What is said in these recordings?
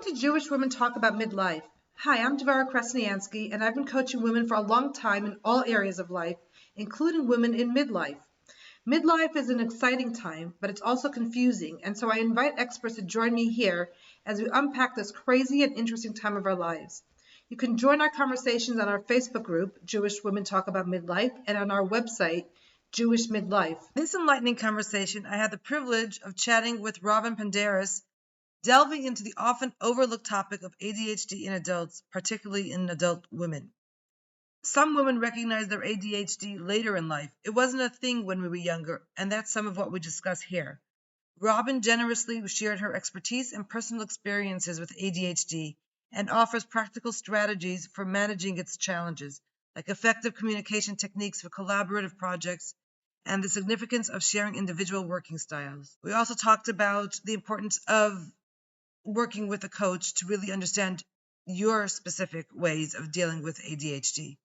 to Jewish Women Talk About Midlife. Hi, I'm Devora Krasnianski, and I've been coaching women for a long time in all areas of life, including women in midlife. Midlife is an exciting time, but it's also confusing, and so I invite experts to join me here as we unpack this crazy and interesting time of our lives. You can join our conversations on our Facebook group, Jewish Women Talk About Midlife, and on our website, Jewish Midlife. In this enlightening conversation, I had the privilege of chatting with Robynne Panderies, delving into the often overlooked topic of ADHD in adults, particularly in adult women. Some women recognize their ADHD later in life. It wasn't a thing when we were younger, and that's some of what we discuss here. Robynne generously shared her expertise and personal experiences with ADHD and offers practical strategies for managing its challenges, like effective communication techniques for collaborative projects and the significance of sharing individual working styles. We also talked about the importance of working with a coach to really understand your specific ways of dealing with ADHD.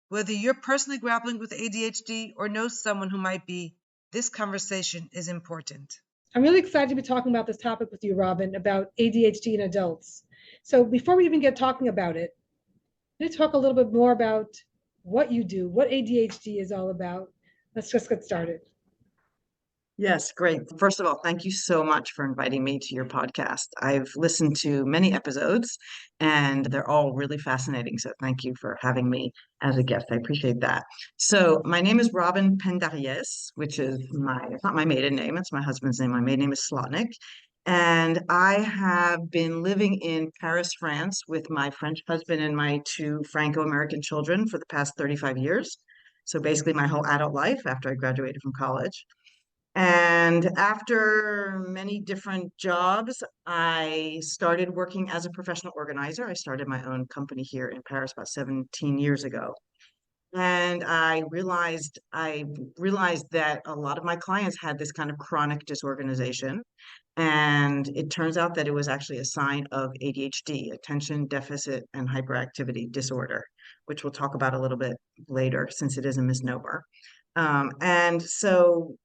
Whether you're personally grappling with ADHD or know someone who might be, this conversation is important. I'm really excited to be talking about this topic with you, Robynne, about ADHD in adults. So before we even get talking about it, let's talk a little bit more about what you do, what ADHD is all about. Let's just get started. Yes, great. First of all, thank you so much for inviting me to your podcast. I've listened to many episodes and they're all really fascinating. So thank you for having me as a guest. I appreciate that. So my name is Robynne Panderies, which is it's not my maiden name, it's my husband's name. My maiden name is Slotnick. And I have been living in Paris, France with my French husband and my two Franco-American children for the past 35 years. So basically my whole adult life after I graduated from college. And after many different jobs, I started working as a professional organizer. I started my own company here in Paris about 17 years ago. And I realized that a lot of my clients had this kind of chronic disorganization. And it turns out that it was actually a sign of ADHD, attention deficit and hyperactivity disorder, which we'll talk about a little bit later since it is a misnomer. And so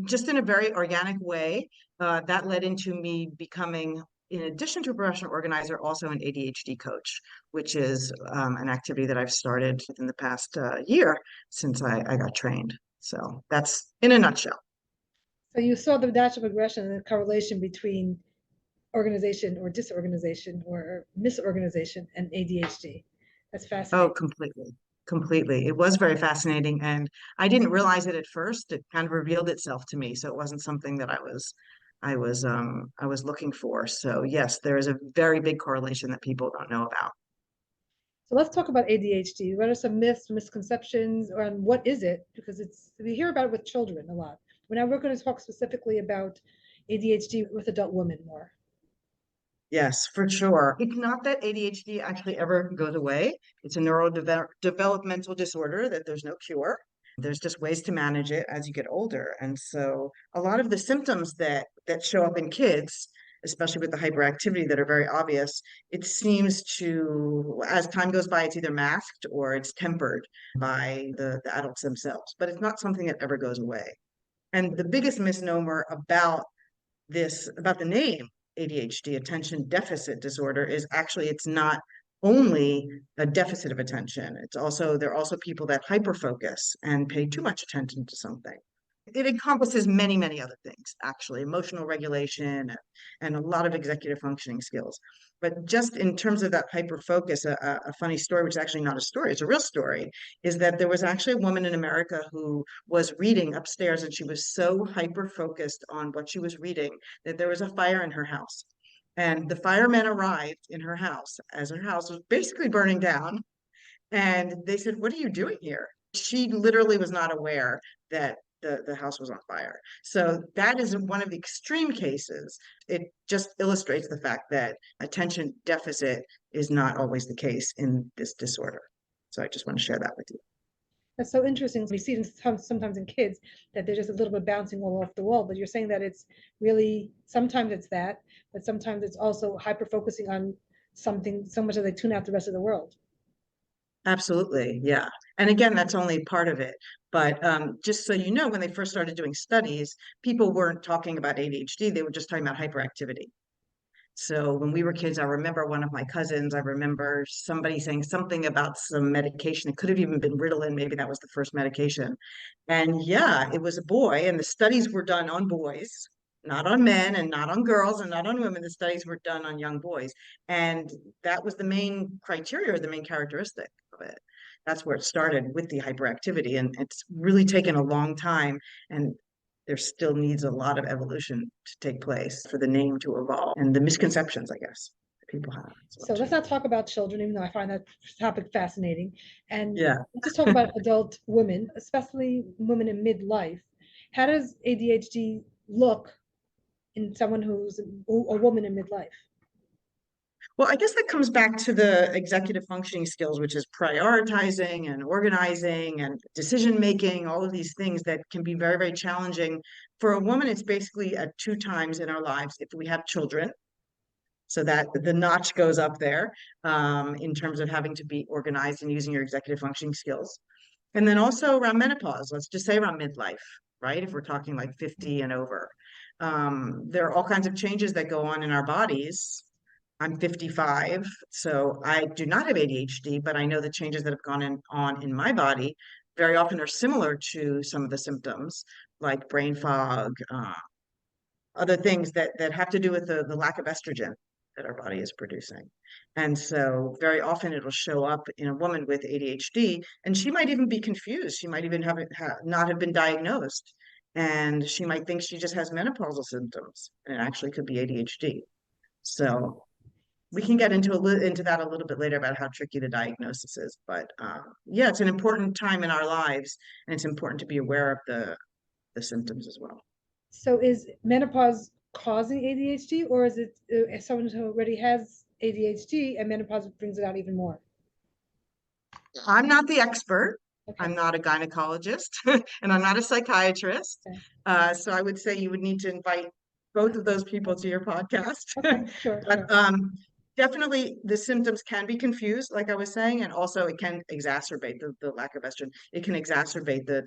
just in a very organic way, that led into me becoming, in addition to a professional organizer, also an ADHD coach, which is an activity that I've started within the past year since I got trained. So that's in a nutshell. So you saw the natural progression and the correlation between organization or disorganization or misorganization and ADHD. That's fascinating. Oh, completely. It was very fascinating, and I didn't realize it at first. It kind of revealed itself to me, so it wasn't something that I was looking for. So yes, there is a very big correlation that people don't know about. So let's talk about ADHD. What are some myths, misconceptions, or what is it? Because we hear about it with children a lot. We're going to talk specifically about ADHD with adult women more. Yes, for sure. It's not that ADHD actually ever goes away. It's a neurodevelopmental disorder that there's no cure. There's just ways to manage it as you get older. And so a lot of the symptoms that show up in kids, especially with the hyperactivity that are very obvious, it seems to, as time goes by, it's either masked or it's tempered by the adults themselves. But it's not something that ever goes away. And the biggest misnomer about the name ADHD, attention deficit disorder, is actually it's not only a deficit of attention. There are also people that hyperfocus and pay too much attention to something. It encompasses many, many other things, actually, emotional regulation and a lot of executive functioning skills. But just in terms of that hyperfocus, a funny story, which is actually not a story, it's a real story, is that there was actually a woman in America who was reading upstairs, and she was so hyper-focused on what she was reading that there was a fire in her house. And the firemen arrived in her house as her house was basically burning down. And they said, "What are you doing here?" She literally was not aware that the house was on fire. So that is one of the extreme cases. It just illustrates the fact that attention deficit is not always the case in this disorder. So I just want to share that with you. That's so interesting. We see it sometimes in kids that they're just a little bit bouncing all off the wall, but you're saying that it's really, sometimes it's that, but sometimes it's also hyper focusing on something so much that they tune out the rest of the world. Absolutely, yeah. And again, that's only part of it. But just so you know, when they first started doing studies, people weren't talking about ADHD, they were just talking about hyperactivity. So when we were kids, I remember one of my cousins, I remember somebody saying something about some medication. It could have even been Ritalin. Maybe that was the first medication. And yeah, it was a boy, and the studies were done on boys, not on men and not on girls and not on women. The studies were done on young boys. And that was the main criteria, or the main characteristic of it. That's where it started, with the hyperactivity. And it's really taken a long time. And there still needs a lot of evolution to take place for the name to evolve, and the misconceptions, I guess, that people have as well So let's too. not talk about children, even though I find that topic fascinating. And Yeah. let's just talk about adult women, especially women in midlife. How does ADHD look in someone who's a woman in midlife? Well, I guess that comes back to the executive functioning skills, which is prioritizing and organizing and decision making, all of these things that can be very, very challenging. For a woman, it's basically at two times in our lives if we have children. So that the notch goes up there in terms of having to be organized and using your executive functioning skills. And then also around menopause, let's just say around midlife, right? If we're talking like 50 and over, there are all kinds of changes that go on in our bodies. I'm 55, so I do not have ADHD, but I know the changes that have on in my body very often are similar to some of the symptoms, like brain fog, other things that have to do with the lack of estrogen that our body is producing. And so very often it'll show up in a woman with ADHD, and she might even be confused. She might even not have been diagnosed. And she might think she just has menopausal symptoms, and it actually could be ADHD. So we can get into that a little bit later about how tricky the diagnosis is. But yeah, it's an important time in our lives, and it's important to be aware of the symptoms as well. So is menopause causing ADHD, or is it someone who already has ADHD and menopause brings it out even more? I'm not the expert. Okay. I'm not a gynecologist and I'm not a psychiatrist. Okay. So I would say you would need to invite both of those people to your podcast. Okay, sure, But sure. definitely the symptoms can be confused, like I was saying, and also it can exacerbate the lack of estrogen. It can exacerbate the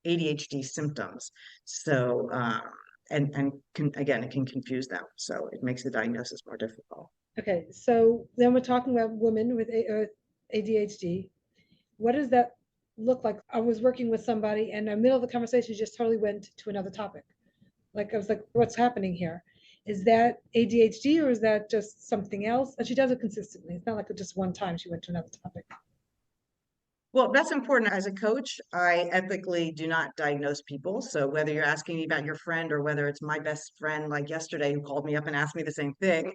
ADHD symptoms. So, and can, again, it can confuse them. So it makes the diagnosis more difficult. Okay, so then we're talking about women with ADHD. What does that look like? I was working with somebody and in the middle of the conversation just totally went to another topic. Like I was like, what's happening here? Is that ADHD or is that just something else? And she does it consistently. It's not like just one time she went to another topic. Well, that's important. As a coach, I ethically do not diagnose people. So whether you're asking me about your friend or whether it's my best friend like yesterday who called me up and asked me the same thing,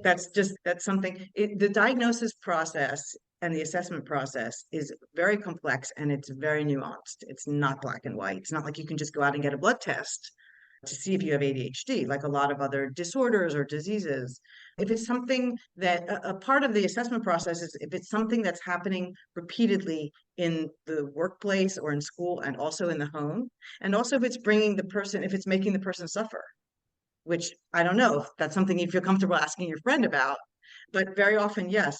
that's something. The diagnosis process and the assessment process is very complex and it's very nuanced. It's not black and white. It's not like you can just go out and get a blood test to see if you have ADHD, like a lot of other disorders or diseases. If it's something that a part of the assessment process is if it's something that's happening repeatedly in the workplace or in school and also in the home, and also if it's if it's making the person suffer, which I don't know if that's something you feel comfortable asking your friend about, but very often, yes,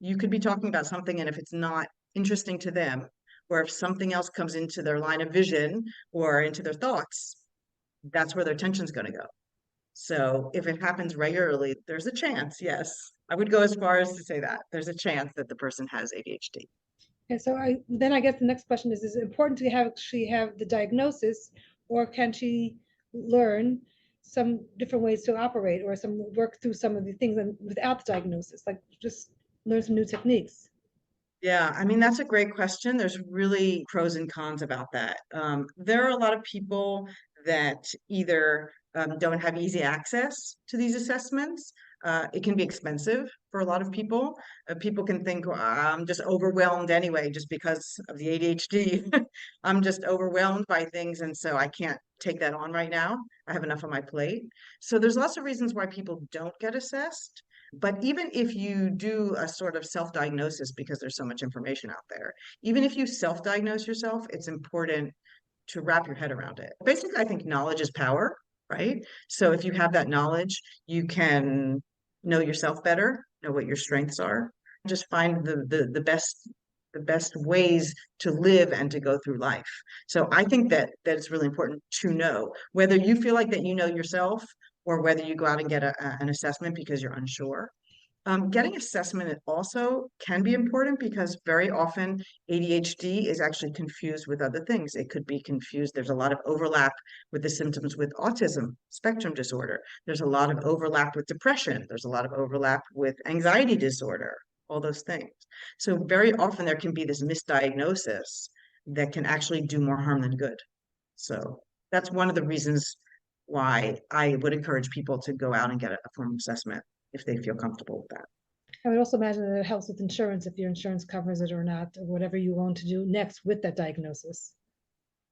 you could be talking about something, and if it's not interesting to them, or if something else comes into their line of vision or into their thoughts, that's where their attention's going to go. So if it happens regularly, there's a chance, yes. I would go as far as to say that there's a chance that the person has ADHD. And so I guess the next question is it important to actually have the diagnosis, or can she learn some different ways to operate or some work through some of the things and without the diagnosis, like just learn some new techniques? Yeah, I mean, that's a great question. There's really pros and cons about that. There are a lot of people that either don't have easy access to these assessments. It can be expensive for a lot of people. People can think, "Well, I'm just overwhelmed anyway, just because of the ADHD. I'm just overwhelmed by things, and so I can't take that on right now. I have enough on my plate." So there's lots of reasons why people don't get assessed. But even if you do a sort of self-diagnosis, because there's so much information out there, even if you self-diagnose yourself, it's important to wrap your head around it. Basically, I think knowledge is power, right? So if you have that knowledge, you can know yourself better, know what your strengths are, just find the best ways to live and to go through life. So I think that it's really important to know whether you feel like that you know yourself or whether you go out and get an assessment because you're unsure. Getting assessment also can be important because very often ADHD is actually confused with other things. It could be confused. There's a lot of overlap with the symptoms with autism spectrum disorder. There's a lot of overlap with depression. There's a lot of overlap with anxiety disorder, all those things. So very often there can be this misdiagnosis that can actually do more harm than good. So that's one of the reasons why I would encourage people to go out and get a formal assessment if they feel comfortable with that. I would also imagine that it helps with insurance if your insurance covers it or not, or whatever you want to do next with that diagnosis.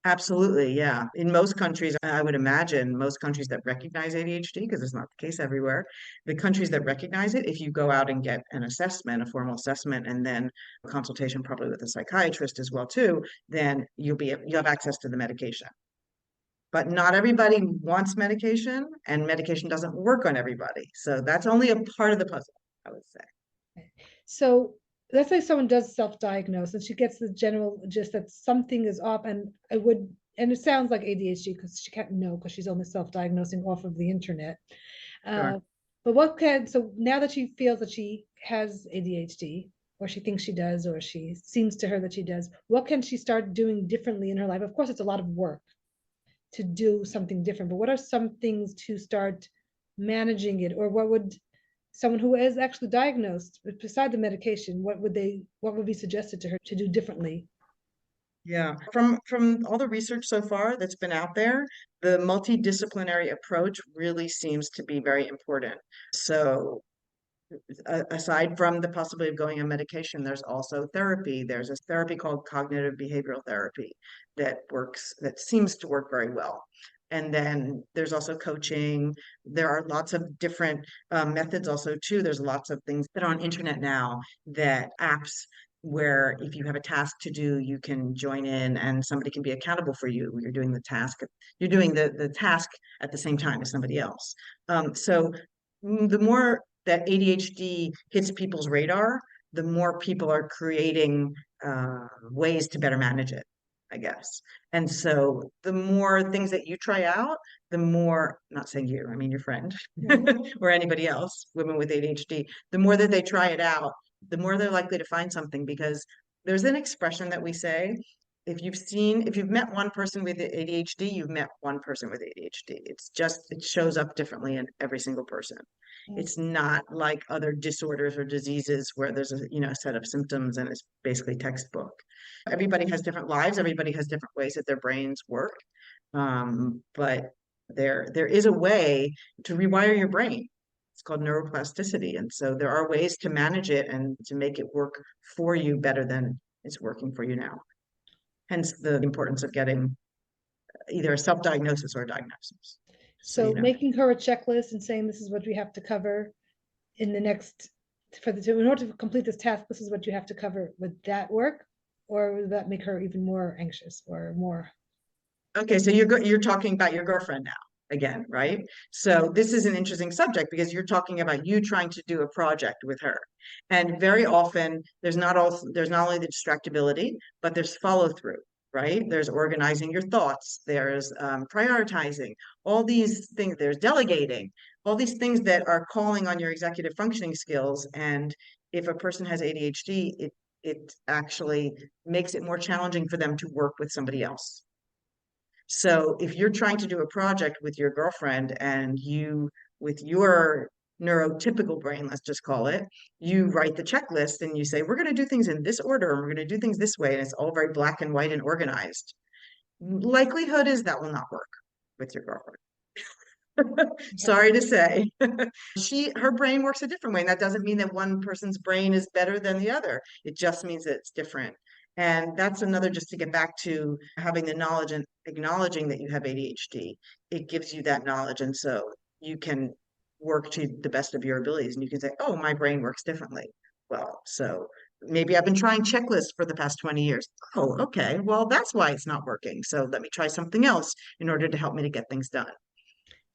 Absolutely, yeah. In most countries, I would imagine most countries that recognize ADHD, because it's not the case everywhere, the countries that recognize it, if you go out and get an assessment, a formal assessment, and then a consultation probably with a psychiatrist as well too, then you have access to the medication. But not everybody wants medication, and medication doesn't work on everybody. So that's only a part of the puzzle, I would say. So let's say someone does self-diagnose and she gets the general gist that something is off, and it sounds like ADHD because she can't know because she's only self-diagnosing off of the internet. Sure. But so now that she feels that she has ADHD, or she thinks she does, or she seems to her that she does, what can she start doing differently in her life? Of course, it's a lot of work to do something different, but what are some things to start managing it? Or what would someone who is actually diagnosed, beside the medication, what would be suggested to her to do differently? Yeah, from all the research so far that's been out there, the multidisciplinary approach really seems to be very important. So aside from the possibility of going on medication, there's also therapy. There's a therapy called cognitive behavioral therapy that seems to work very well. And then there's also coaching. There are lots of different methods also too. There's lots of things that are on internet now, that apps where if you have a task to do, you can join in and somebody can be accountable for you. You're doing the task at the same time as somebody else. So the more that ADHD hits people's radar, the more people are creating ways to better manage it, I guess. And so the more things that you try out, the more, not saying you, I mean your friend or anybody else, women with ADHD, the more that they try it out, the more they're likely to find something, because there's an expression that we say, if you've met one person with ADHD, you've met one person with ADHD. It shows up differently in every single person. It's not like other disorders or diseases where there's a set of symptoms and it's basically textbook. Everybody has different lives. Everybody has different ways that their brains work. But there is a way to rewire your brain. It's called neuroplasticity. And so there are ways to manage it and to make it work for you better than it's working for you now. Hence the importance of getting either a self-diagnosis or a diagnosis. So making her a checklist and saying this is what we have to cover in the next in order to complete this task, this is what you have to cover. Would that work, or would that make her even more anxious or more? Okay, so you're talking about your girlfriend now again, right? So this is an interesting subject because you're talking about you trying to do a project with her. And very often there's not only the distractibility, but there's follow through, right? There's organizing your thoughts, there's prioritizing, all these things, there's delegating, all these things that are calling on your executive functioning skills. And if a person has ADHD, it actually makes it more challenging for them to work with somebody else. So if you're trying to do a project with your girlfriend and you, with your neurotypical brain, let's just call it, you write the checklist and you say, we're going to do things in this order and we're going to do things this way. And it's all very black and white and organized. Likelihood is that will not work with your girlfriend. Sorry to say. Her brain works a different way. And that doesn't mean that one person's brain is better than the other. It just means that it's different. And that's another, just to get back to having the knowledge and acknowledging that you have ADHD. It gives you that knowledge. And so you can work to the best of your abilities and you can say, oh, my brain works differently. Well, so maybe I've been trying checklists for the past 20 years. Oh, okay. Well, that's why it's not working. So let me try something else in order to help me to get things done.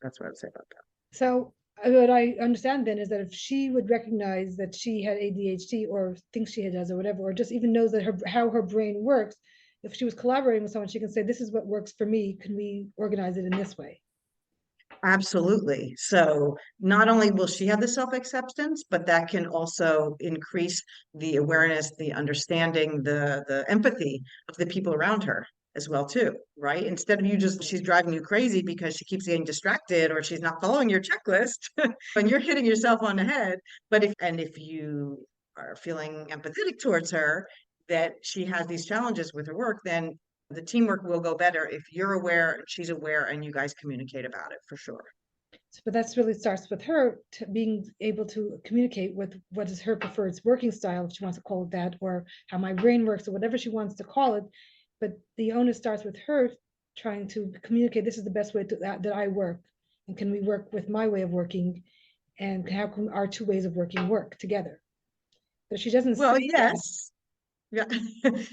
That's what I would say about that. So what I understand then is that if she would recognize that she had ADHD or thinks she does or whatever, or just even knows that how her brain works, if she was collaborating with someone, she can say, this is what works for me. Can we organize it in this way? Absolutely. So not only will she have the self-acceptance, but that can also increase the awareness, the understanding, the empathy of the people around her as well too, right? Instead of you just she's driving you crazy because she keeps getting distracted or she's not following your checklist and you're hitting yourself on the head. But if you are feeling empathetic towards her, that she has these challenges with her work, then the teamwork will go better if you're aware and she's aware and you guys communicate about it for sure. But that's really starts with her being able to communicate with what is her preferred working style, if she wants to call it that, or how my brain works, or whatever she wants to call it. But the onus starts with her trying to communicate, this is the best way that I work. And can we work with my way of working? And how can our two ways of working work together? But she doesn't Well, say that. yes. Yeah.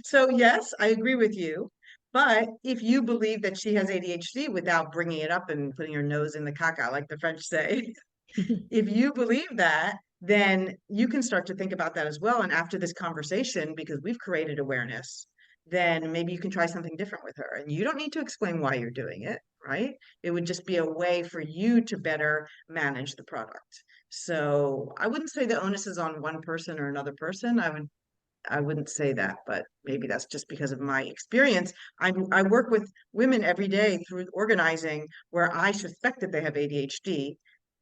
So yes, I agree with you. But if you believe that she has ADHD without bringing it up and putting her nose in the caca, like the French say, if you believe that, then you can start to think about that as well. And after this conversation, because we've created awareness, then maybe you can try something different with her. And you don't need to explain why you're doing it, right? It would just be a way for you to better manage the product. So I wouldn't say the onus is on one person or another person. I wouldn't say that, but maybe that's just because of my experience. I work with women every day through organizing where I suspect that they have ADHD,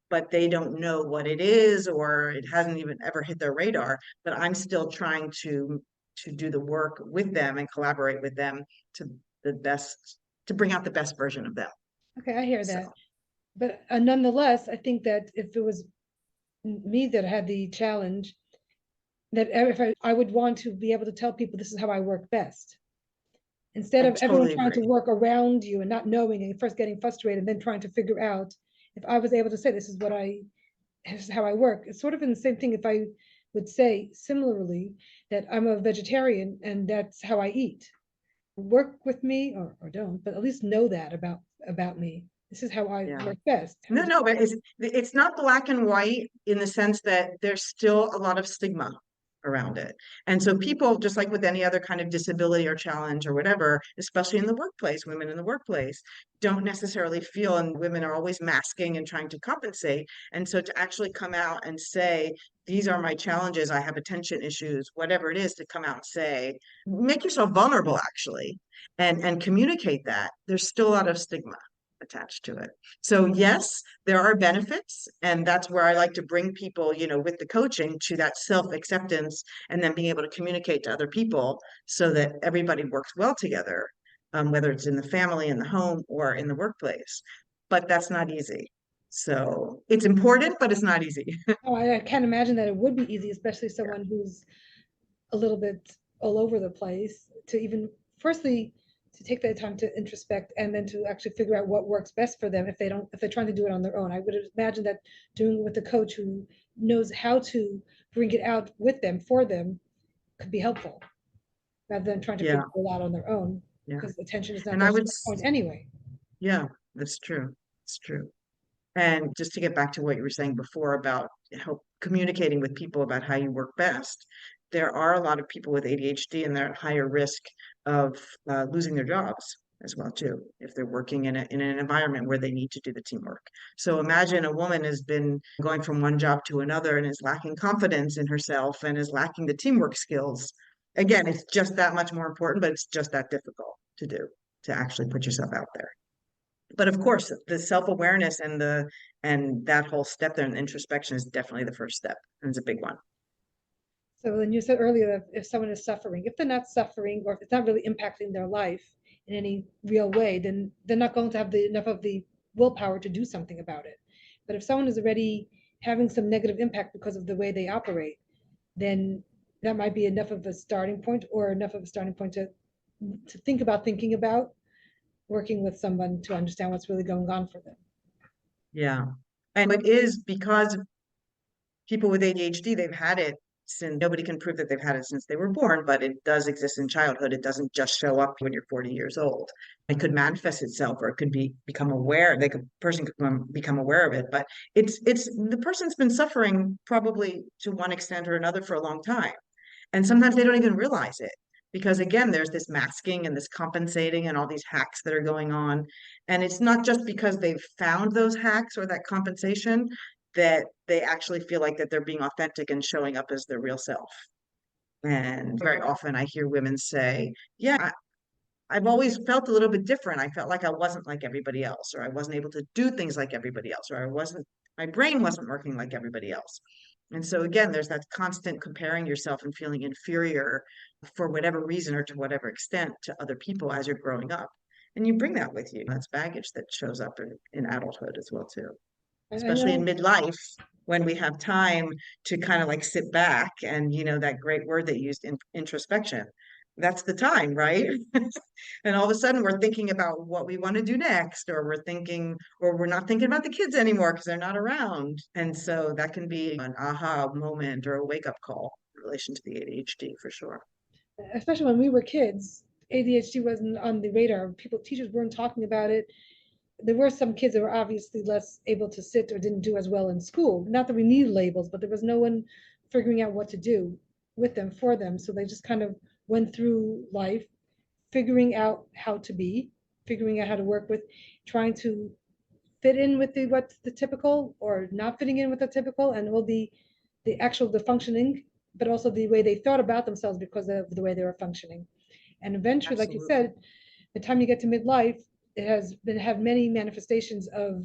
but they don't know what it is or it hasn't even ever hit their radar. But I'm still trying to do the work with them and collaborate with them to the best to bring out the best version of them. Okay, I hear So that. But nonetheless, I think that if it was me that had the challenge, that if I would want to be able to tell people this is how I work best. Instead I of everyone totally trying to agree. work around you and not knowing and first getting frustrated and then trying to figure out, if I was able to say this is how I work. It's sort of in the same thing if I would say similarly that I'm a vegetarian and that's how I eat. Work with me or don't, but at least know that about me. This is how I Yeah. work best. No, no, but it's not black and white in the sense that there's still a lot of stigma around it. And so people, just like with any other kind of disability or challenge or whatever, especially in the workplace, women in the workplace don't necessarily feel, and women are always masking and trying to compensate. And so to actually come out and say, these are my challenges, I have attention issues, whatever it is, to come out and say, make yourself vulnerable actually, and communicate that. There's still a lot of stigma attached to it. So yes, there are benefits, and that's where I like to bring people, with the coaching to that self-acceptance and then being able to communicate to other people so that everybody works well together, whether it's in the family, in the home, or in the workplace. But that's not easy. So it's important, but it's not easy. Oh, I can't imagine that it would be easy, especially Yeah. someone who's a little bit all over the place to even firstly to take the time to introspect and then to actually figure out what works best for them if they're trying to do it on their own. I would imagine that doing it with a coach who knows how to bring it out with them for them could be helpful rather than trying to Yeah, figure it out on their own yeah. because attention is not And their I would, strong point anyway. yeah, that's true. It's true. And just to get back to what you were saying before about help communicating with people about how you work best, there are a lot of people with ADHD and they're at higher risk of losing their jobs as well too, if they're working in an environment where they need to do the teamwork. So imagine a woman has been going from one job to another and is lacking confidence in herself and is lacking the teamwork skills. Again, it's just that much more important, but it's just that difficult to do, to actually put yourself out there. But of course, the self-awareness and that whole step there, and introspection is definitely the first step, and it's a big one. So then you said earlier that if someone is suffering, if they're not suffering or if it's not really impacting their life in any real way, then they're not going to have enough of the willpower to do something about it. But if someone is already having some negative impact because of the way they operate, then that might be enough of a starting point or enough of a starting point to think about thinking about working with someone to understand what's really going on for them. Yeah. And it is because people with ADHD, they've had it since nobody can prove that they've had it since they were born, but it does exist in childhood. It doesn't just show up when you're 40 years old. It could manifest itself or it could become aware. Person could become aware of it, but it's the person's been suffering probably to one extent or another for a long time. And sometimes they don't even realize it. Because again, there's this masking and this compensating and all these hacks that are going on. And it's not just because they've found those hacks or that compensation that they actually feel like that they're being authentic and showing up as their real self. And very often I hear women say, yeah, I've always felt a little bit different. I felt like I wasn't like everybody else, or I wasn't able to do things like everybody else, or my brain wasn't working like everybody else. And so again, there's that constant comparing yourself and feeling inferior for whatever reason or to whatever extent to other people as you're growing up. And you bring that with you. That's baggage that shows up in adulthood as well, too, I especially in know. midlife when we have time to kind of like sit back and, that great word that you used, introspection. That's the time, right? And all of a sudden we're thinking about what we want to do next, or we're not thinking about the kids anymore because they're not around. And so that can be an aha moment or a wake up call in relation to the ADHD for sure. Especially when we were kids, ADHD wasn't on the radar. Teachers weren't talking about it. There were some kids that were obviously less able to sit or didn't do as well in school. Not that we need labels, but there was no one figuring out what to do with them for them. So they just kind of went through life, figuring out how to be, figuring out how to work with, trying to fit in with what's the typical or not fitting in with the typical, and all the functioning, but also the way they thought about themselves because of the way they were functioning. And eventually, like you Absolutely. said, the time you get to midlife, it has been have many manifestations of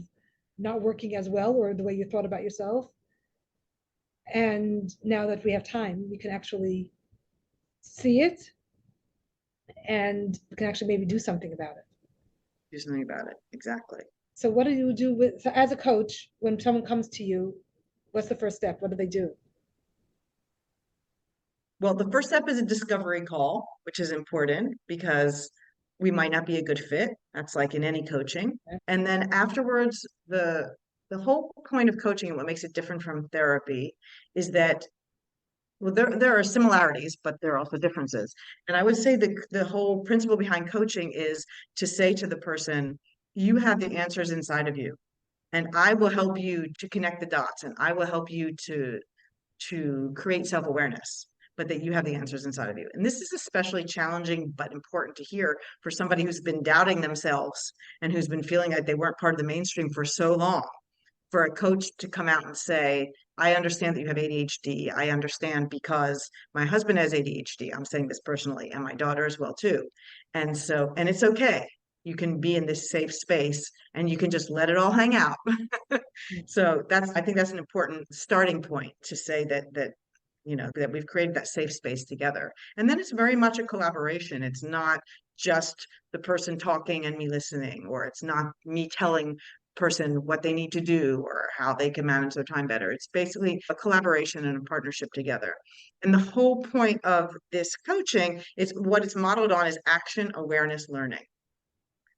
not working as well or the way you thought about yourself. And now that we have time, we can actually see it and we can actually maybe do something about it. Do something about it. Exactly. So what do you do so as a coach, when someone comes to you, what's the first step? What do they do? Well, the first step is a discovery call, which is important because we might not be a good fit. That's like in any coaching. And then afterwards, the whole point of coaching and what makes it different from therapy is that, well, there are similarities, but there are also differences. And I would say the whole principle behind coaching is to say to the person, you have the answers inside of you, and I will help you to connect the dots, and I will help you to create self-awareness, but that you have the answers inside of you. And this is especially challenging but important to hear for somebody who's been doubting themselves and who's been feeling like they weren't part of the mainstream for so long. For a coach to come out and say, I understand that you have ADHD. I understand because my husband has ADHD. I'm saying this personally, and my daughter as well too. And it's okay. You can be in this safe space and you can just let it all hang out. So I think that's an important starting point to say that we've created that safe space together. And then it's very much a collaboration. It's not just the person talking and me listening, or it's not me telling person what they need to do or how they can manage their time better. It's basically a collaboration and a partnership together. And the whole point of this coaching is what it's modeled on is action awareness learning.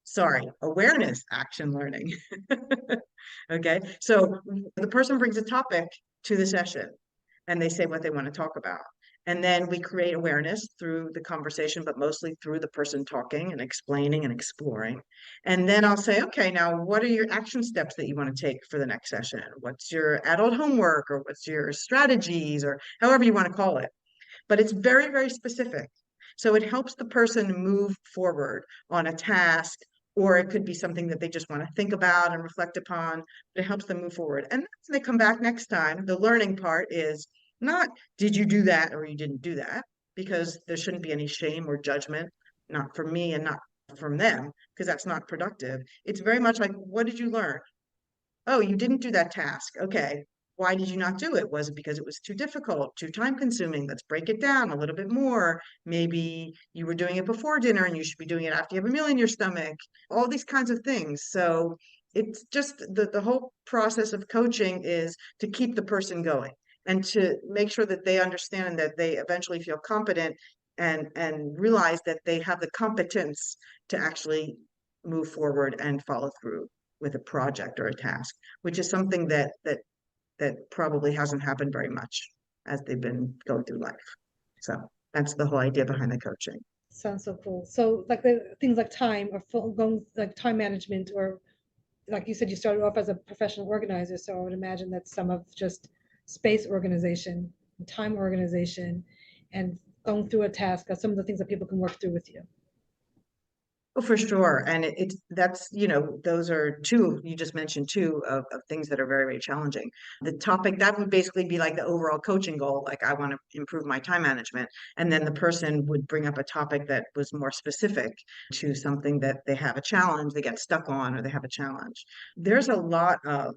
Sorry, awareness action learning. Okay, so the person brings a topic to the session and they say what they want to talk about. And then we create awareness through the conversation, but mostly through the person talking and explaining and exploring. And then I'll say, okay, now what are your action steps that you want to take for the next session? What's your adult homework, or what's your strategies, or however you want to call it? But it's very, very specific. So it helps the person move forward on a task, or it could be something that they just want to think about and reflect upon, but it helps them move forward. And then when they come back next time, the learning part is not, did you do that or you didn't do that? Because there shouldn't be any shame or judgment, not from me and not from them, because that's not productive. It's very much like, what did you learn? Oh, you didn't do that task. Okay. Why did you not do it? Was it because it was too difficult, too time consuming? Let's break it down a little bit more. Maybe you were doing it before dinner and you should be doing it after you have a meal in your stomach, all these kinds of things. So it's just the whole process of coaching is to keep the person going and to make sure that they understand and that they eventually feel competent and realize that they have the competence to actually move forward and follow through with a project or a task, which is something that probably hasn't happened very much as they've been going through life. So that's the whole idea behind the coaching. Sounds so cool. So like the things like time or going like time management, or like you said, you started off as a professional organizer. So I would imagine that some of just space organization, time organization, and going through a task or some of the things that people can work through with you? Oh, for sure. And that's, those are two, you just mentioned two of things that are very, very challenging. The topic that would basically be like the overall coaching goal, like I want to improve my time management. And then the person would bring up a topic that was more specific to something that they have a challenge, they get stuck on, or they have a challenge. There's a lot of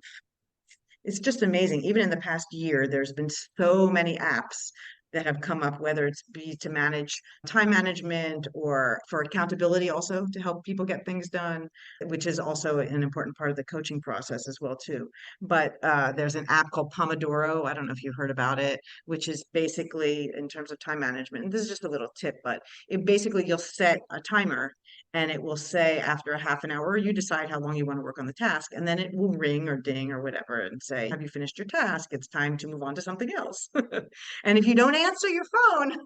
It's just amazing. Even in the past year, there's been so many apps that have come up, whether it's be to manage time management or for accountability, also to help people get things done, which is also an important part of the coaching process as well too. But there's an app called Pomodoro. I don't know if you've heard about it, which is basically in terms of time management. And this is just a little tip, but it basically you'll set a timer and it will say after a half an hour, you decide how long you want to work on the task, and then it will ring or ding or whatever and say, have you finished your task? It's time to move on to something else. And if you don't answer your phone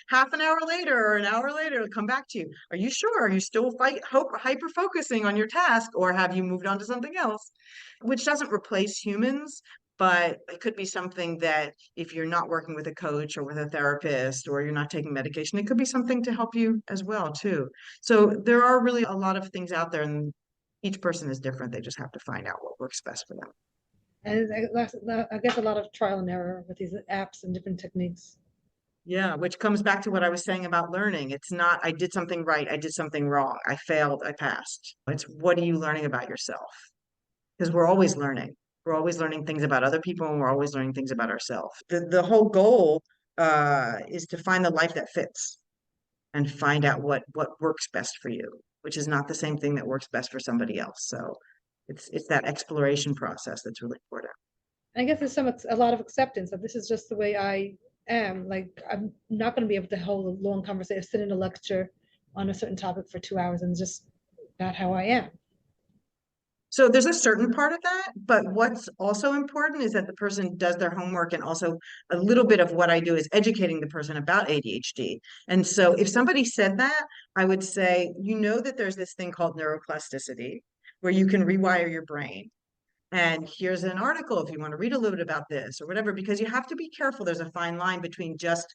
half an hour later or an hour later, it'll come back to you. Are you sure? Are you still hyper focusing on your task, or have you moved on to something else? Which doesn't replace humans, but it could be something that if you're not working with a coach or with a therapist or you're not taking medication, it could be something to help you as well too. So there are really a lot of things out there, and each person is different. They just have to find out what works best for them. And I guess a lot of trial and error with these apps and different techniques. Yeah, which comes back to what I was saying about learning. It's not, I did something right, I did something wrong, I failed, I passed. It's what are you learning about yourself? Because we're always learning. We're always learning things about other people, and we're always learning things about ourselves. The whole goal is to find the life that fits and find out what works best for you, which is not the same thing that works best for somebody else. So it's that exploration process that's really important. I guess there's a lot of acceptance that this is just the way I am. Like I'm not going to be able to hold a long conversation, sit in a lecture on a certain topic for 2 hours, and it's just not how I am. So there's a certain part of that, but what's also important is that the person does their homework, and also a little bit of what I do is educating the person about ADHD. And so if somebody said that, I would say, that there's this thing called neuroplasticity where you can rewire your brain. And here's an article if you want to read a little bit about this or whatever, because you have to be careful. There's a fine line between just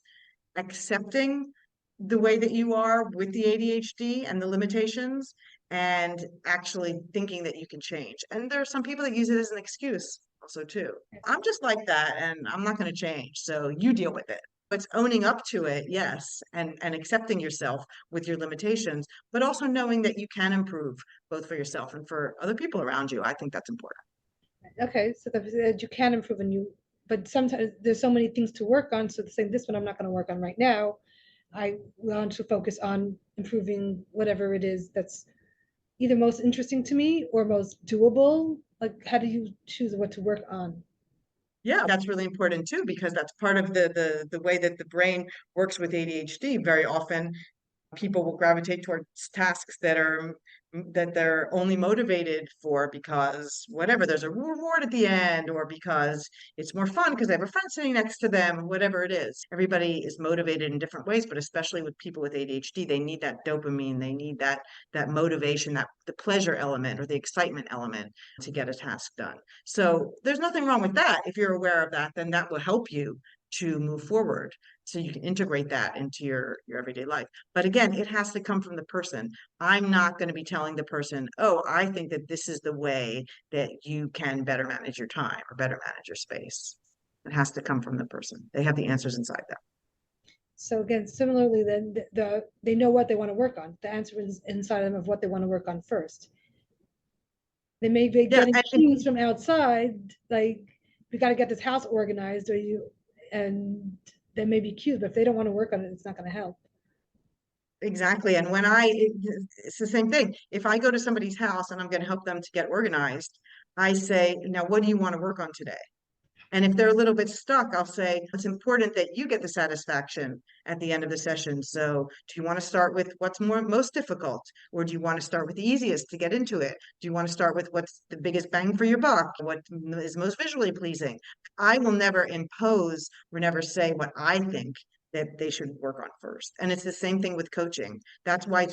accepting the way that you are with the ADHD and the limitations and actually thinking that you can change. And there are some people that use it as an excuse also too. I'm just like that and I'm not going to change. So you deal with it. It's owning up to it, yes, and accepting yourself with your limitations, but also knowing that you can improve both for yourself and for other people around you. I think that's important. Okay, so that you can improve and but sometimes there's so many things to work on. So saying this one I'm not going to work on right now. I want to focus on improving whatever it is that's either most interesting to me or most doable. Like, how do you choose what to work on? Yeah, that's really important too, because that's part of the way that the brain works with ADHD. Very often people will gravitate towards tasks that they're only motivated for because whatever, there's a reward at the end, or because it's more fun because they have a friend sitting next to them, whatever it is. Everybody is motivated in different ways, but especially with people with ADHD, they need that dopamine, they need that motivation, that the pleasure element or the excitement element to get a task done. So there's nothing wrong with that. If you're aware of that, then that will help you to move forward, so you can integrate that into your everyday life. But again, it has to come from the person. I'm not going to be telling the person, oh, I think that this is the way that you can better manage your time or better manage your space. It has to come from the person. They have the answers inside them. So again, similarly, then they know what they want to work on. The answer is inside them of what they want to work on first. They may be Yeah, getting cues from outside, like we got to get this house organized, and there may be cues, but if they don't want to work on it, it's not going to help. exactly. And it's the same thing. If I go to somebody's house and I'm going to help them to get organized, I say, now, what do you want to work on today? And if they're a little bit stuck, I'll say, it's important that you get the satisfaction at the end of the session. So do you want to start with what's most difficult? Or do you want to start with the easiest to get into it? Do you want to start with what's the biggest bang for your buck? What is most visually pleasing? I will never impose or never say what I think that they should work on first. And it's the same thing with coaching. That's why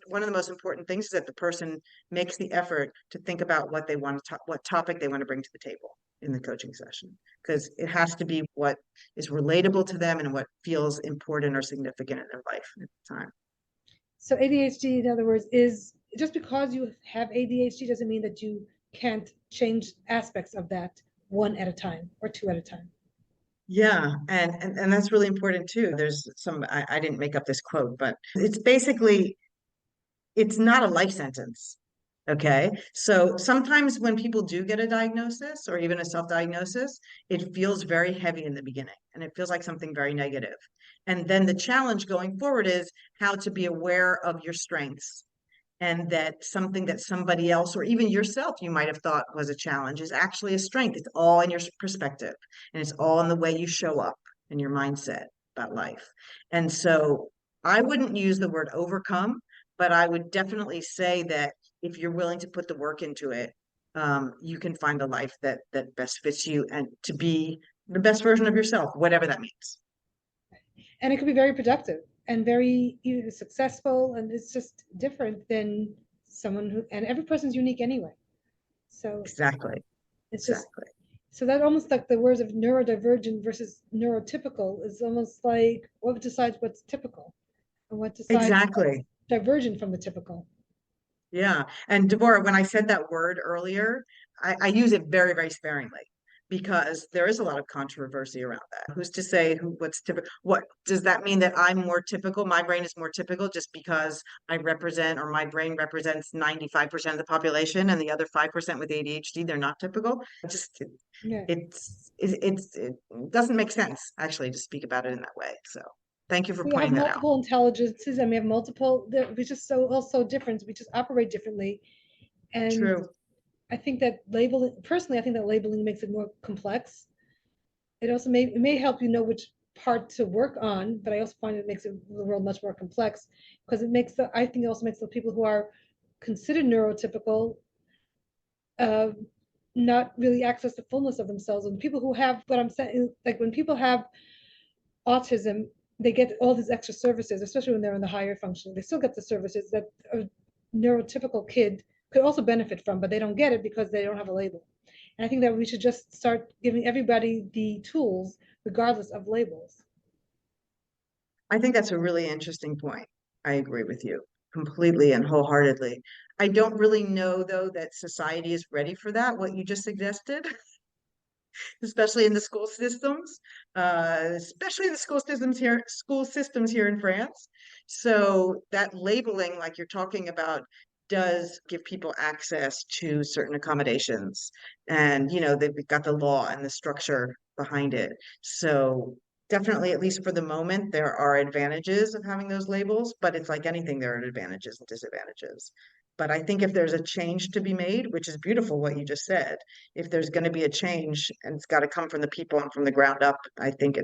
one of the most important things is that the person makes the effort to think about what they want to what topic they want to bring to the table. in the coaching session, because it has to be what is relatable to them and what feels important or significant in their life at the time. So ADHD, in other words, is just because you have ADHD doesn't mean that you can't change aspects of that one at a time or two at a time. Yeah, and that's really important too. There's some, I didn't make up this quote, but it's basically, it's not a life sentence. Okay. So sometimes when people do get a diagnosis or even a self-diagnosis, it feels very heavy in the beginning and it feels like something very negative. And then the challenge going forward is how to be aware of your strengths, and that something that somebody else or even yourself you might have thought was a challenge is actually a strength. It's all in your perspective, and it's all in the way you show up and your mindset about life. And so I wouldn't use the word overcome, but I would definitely say that if you're willing to put the work into it, you can find a life that best fits you and to be the best version of yourself, whatever that means. And it could be very productive and very successful, and it's just different than someone who, and every person's unique anyway. So Exactly. it's just, Exactly. so that almost like the words of neurodivergent versus neurotypical is almost like what decides what's typical and what decides what's Exactly. divergent from the typical. Yeah. And Devora, when I said that word earlier, I use it very, very sparingly because there is a lot of controversy around that. Who's to say what's typical? What does that mean, that I'm more typical? My brain is more typical just because I represent, or my brain represents 95% of the population, and the other 5% with ADHD, they're not typical. Just Yeah. it doesn't make sense actually to speak about it in that way. So thank you for We have pointing that out. multiple intelligences and we have multiple, we just so also different. We just operate differently. And True. I think that labeling, personally, I think that labeling makes it more complex. It also it may help you know which part to work on, but I also find it makes the world much more complex because it makes I think it also makes the people who are considered neurotypical uh, not really access the fullness of themselves. And people who have, what I'm saying, like when people have autism, they get all these extra services, especially when they're in the higher function. They still get the services that a neurotypical kid could also benefit from, but they don't get it because they don't have a label. And I think that we should just start giving everybody the tools, regardless of labels. I think that's a really interesting point. I agree with you completely and wholeheartedly. I don't really know, though, that society is ready for that, what you just suggested, especially in the school systems, especially in the school systems here in France. So that labeling, like you're talking about, does give people access to certain accommodations. And, they've got the law and the structure behind it. So definitely, at least for the moment, there are advantages of having those labels, but it's like anything, there are advantages and disadvantages. But I think if there's a change to be made, which is beautiful what you just said, if there's going to be a change and it's got to come from the people and from the ground up, I think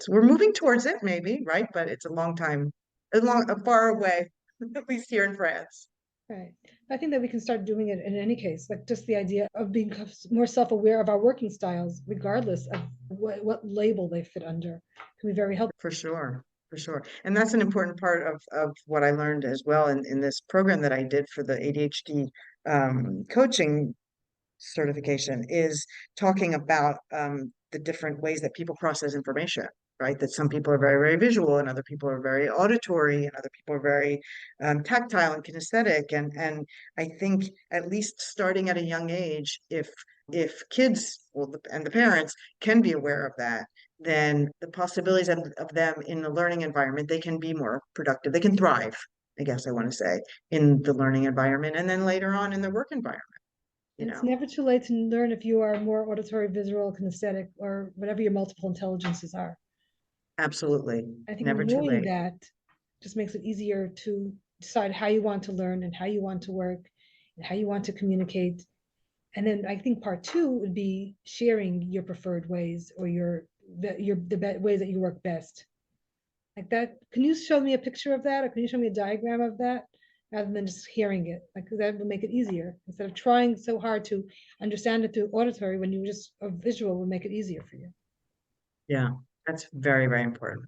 we're moving towards it, maybe, right? But it's a long time, a far away, at least here in France. Right. I think that we can start doing it in any case, like just the idea of being more self-aware of our working styles, regardless of what label they fit under, can be very helpful. For sure. For sure. And that's an important part of what I learned as well in this program that I did for the ADHD coaching certification, is talking about the different ways that people process information, right? That some people are very, very visual and other people are very auditory and other people are very tactile and kinesthetic. And I think at least starting at a young age, if kids, well, and the parents can be aware of that, then the possibilities of them in the learning environment, they can be more productive. They can thrive, I guess I want to say, in the learning environment, and then later on in the work environment. And it's never too late to learn if you are more auditory, visual, kinesthetic, or whatever your multiple intelligences are. Absolutely. I think Never too knowing late. that just makes it easier to decide how you want to learn and how you want to work and how you want to communicate. And then I think part two would be sharing your preferred ways or the ways that you work best. Like that. Can you show me a picture of that, or can you show me a diagram of that, rather than just hearing it? Like that would make it easier instead of trying so hard to understand it through auditory. When you just a visual would make it easier for you. Yeah, that's very, very important.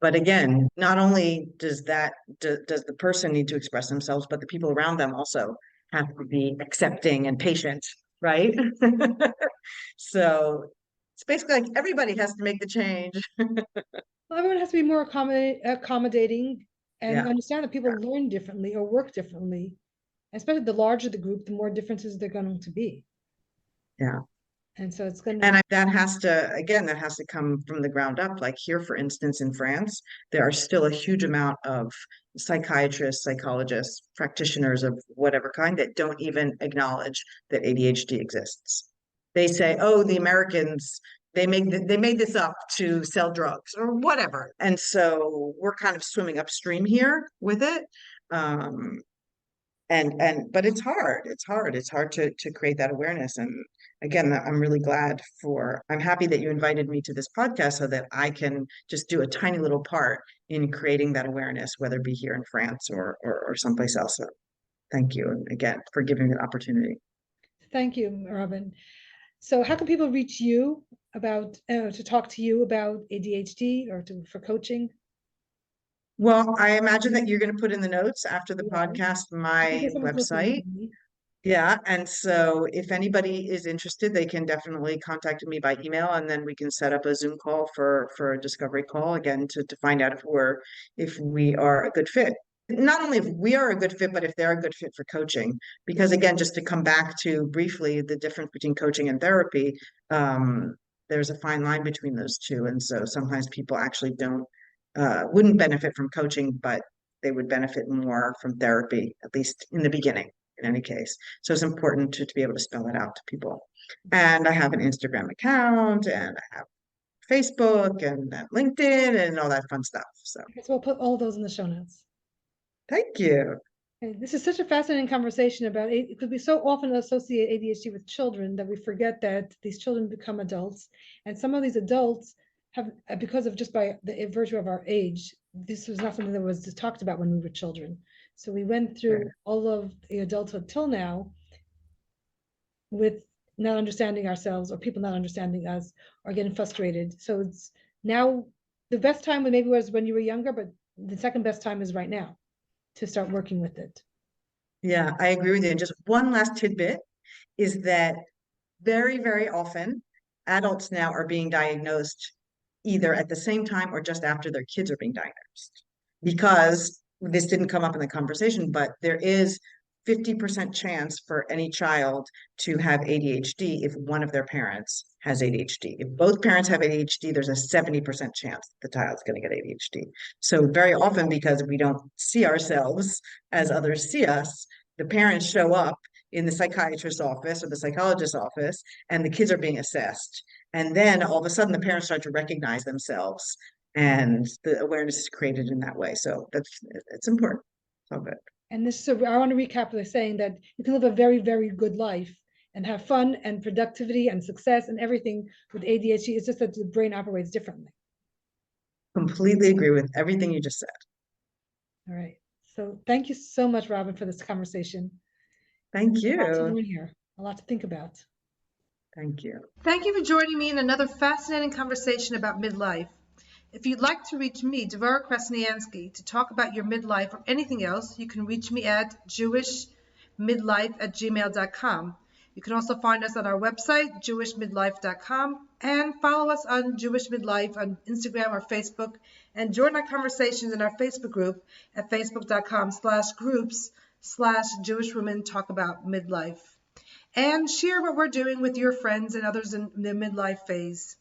But again, not only does the person need to express themselves, but the people around them also have to be accepting and patient, right? So it's basically like everybody has to make the change. Well, everyone has to be more accommodating and Yeah, understand that people yeah, learn differently or work differently. Especially the larger the group, the more differences they're going to be. yeah. And so it's going to, And that has to, again, that has to come from the ground up. Like here, for instance, in France, there are still a huge amount of psychiatrists, psychologists, practitioners of whatever kind that don't even acknowledge that ADHD exists. They say, "Oh, the Americans, they made this up to sell drugs or whatever." And so we're kind of swimming upstream here with it. Um, but it's hard to create that awareness. And again, I'm really glad I'm happy that you invited me to this podcast so that I can just do a tiny little part in creating that awareness, whether it be here in France or someplace else. So thank you again for giving me the opportunity. thank you, Robin. So how can people reach you about, to talk to you about ADHD or for coaching? Well, I imagine that you're going to put in the notes after the Yeah. podcast In my case someone's listening website. to me. Yeah, and so if anybody is interested, they can definitely contact me by email, and then we can set up a Zoom call for a discovery call again to find out if we are a good fit. Not only if we are a good fit, but if they're a good fit for coaching. Because again, just to come back to briefly the difference between coaching and therapy, there's a fine line between those two, and so sometimes people actually wouldn't benefit from coaching, but they would benefit more from therapy, at least in the beginning in any case. So it's important to be able to spell it out to people. And I have an Instagram account and I have Facebook and LinkedIn and all that fun stuff. So Okay, so we'll put all those in the show notes. thank you. Okay, this is such a fascinating conversation about it because we so often associate ADHD with children that we forget that these children become adults. And some of these adults have, because of just by the virtue of our age, this was not something that was talked about when we were children. So we went through all of the adulthood till now with not understanding ourselves or people not understanding us or getting frustrated. So it's now the best time maybe was when you were younger, but the second best time is right now to start working with it. Yeah, I agree with you. And just one last tidbit is that very, very often adults now are being diagnosed either at the same time or just after their kids are being diagnosed. Because this didn't come up in the conversation, but there is 50% chance for any child to have ADHD if one of their parents has ADHD. If both parents have ADHD, there's a 70% chance the child's going to get ADHD. So very often, because we don't see ourselves as others see us, the parents show up in the psychiatrist's office or the psychologist's office, and the kids are being assessed. And then all of a sudden, the parents start to recognize themselves, and the awareness is created in that way. So it's important. So good. And this, so I want to recap by saying that you can live a very, very good life and have fun and productivity and success and everything with ADHD. It's just that the brain operates differently. Completely agree with everything you just said. All right. So thank you so much, Robin, for this conversation. Thank A lot to you. learn here, a lot to think about. Thank you. Thank you for joining me in another fascinating conversation about midlife. If you'd like to reach me, Devora Krasnianski, to talk about your midlife or anything else, you can reach me at jewishmidlife@gmail.com. You can also find us on our website, jewishmidlife.com, and follow us on Jewish Midlife on Instagram or Facebook, and join our conversations in our Facebook group at facebook.com/groups/Jewish Women Talk About Midlife. And share what we're doing with your friends and others in the midlife phase.